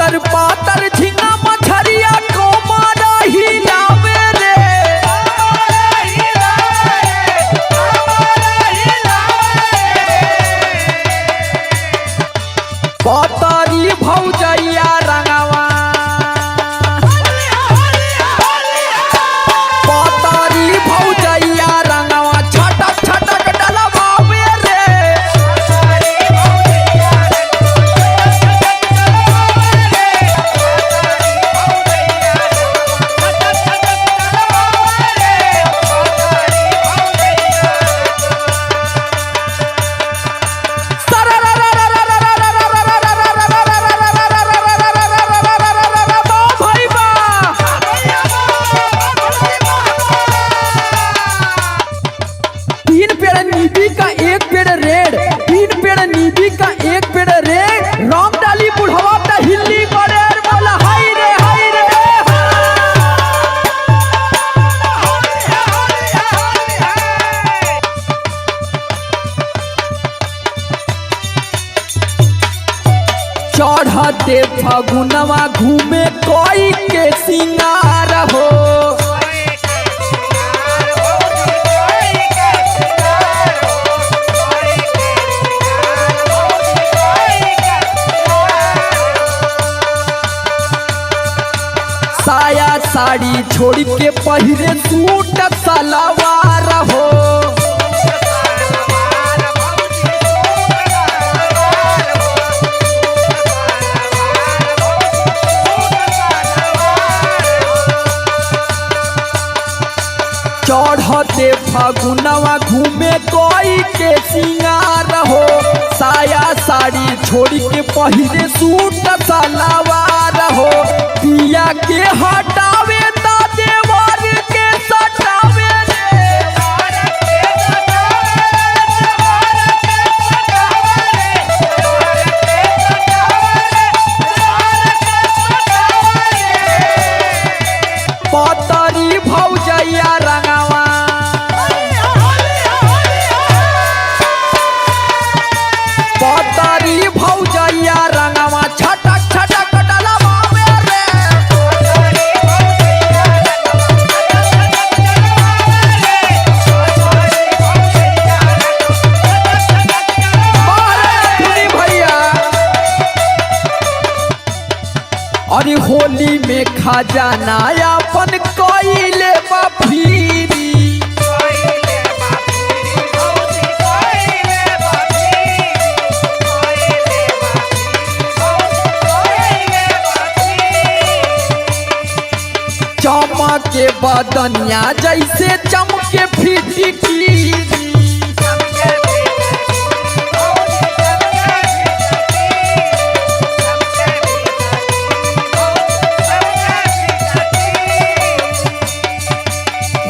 पातर पातर झिंगा मछरिया को मारा हिलावे रे। पातरी भौजैया रंगवा पातरी भौजैया रंगवा छटक छटक डलवावे रे। नीबी का एक पेड़ रेड, 3 पेड़ नीबी का एक पेड़ रेड। राम डाली बुढ़वा त हिल्ली बड़े बोला हाय रे हाय रे। चढ़ते फगुनवा घूमे कोई के सिंगार हो। साया साड़ी छोड़ के पहिरे सूट सलवार हो। चढ़ते फगुनवा घूमे कोई के सिंगार हो। साया साड़ी छोड़ के पहिरे सूट सलवार हो। पिया के हटावे ता देवर के सटावे रे। पातरी भौजैया रंगवा पातरी भौजैया रंगवा छटक छटक डलवावे रे। भैया अरे होली में खजाना अपन कोइले बफीरी। चमके बदनिया जैसे चमके फिटकीरी।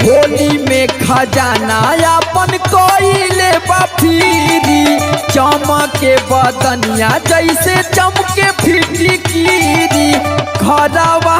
होली में खजाना अपन कोइले बफीरी। चमके बदनिया जैसे चमके फिटकीरी। घरवा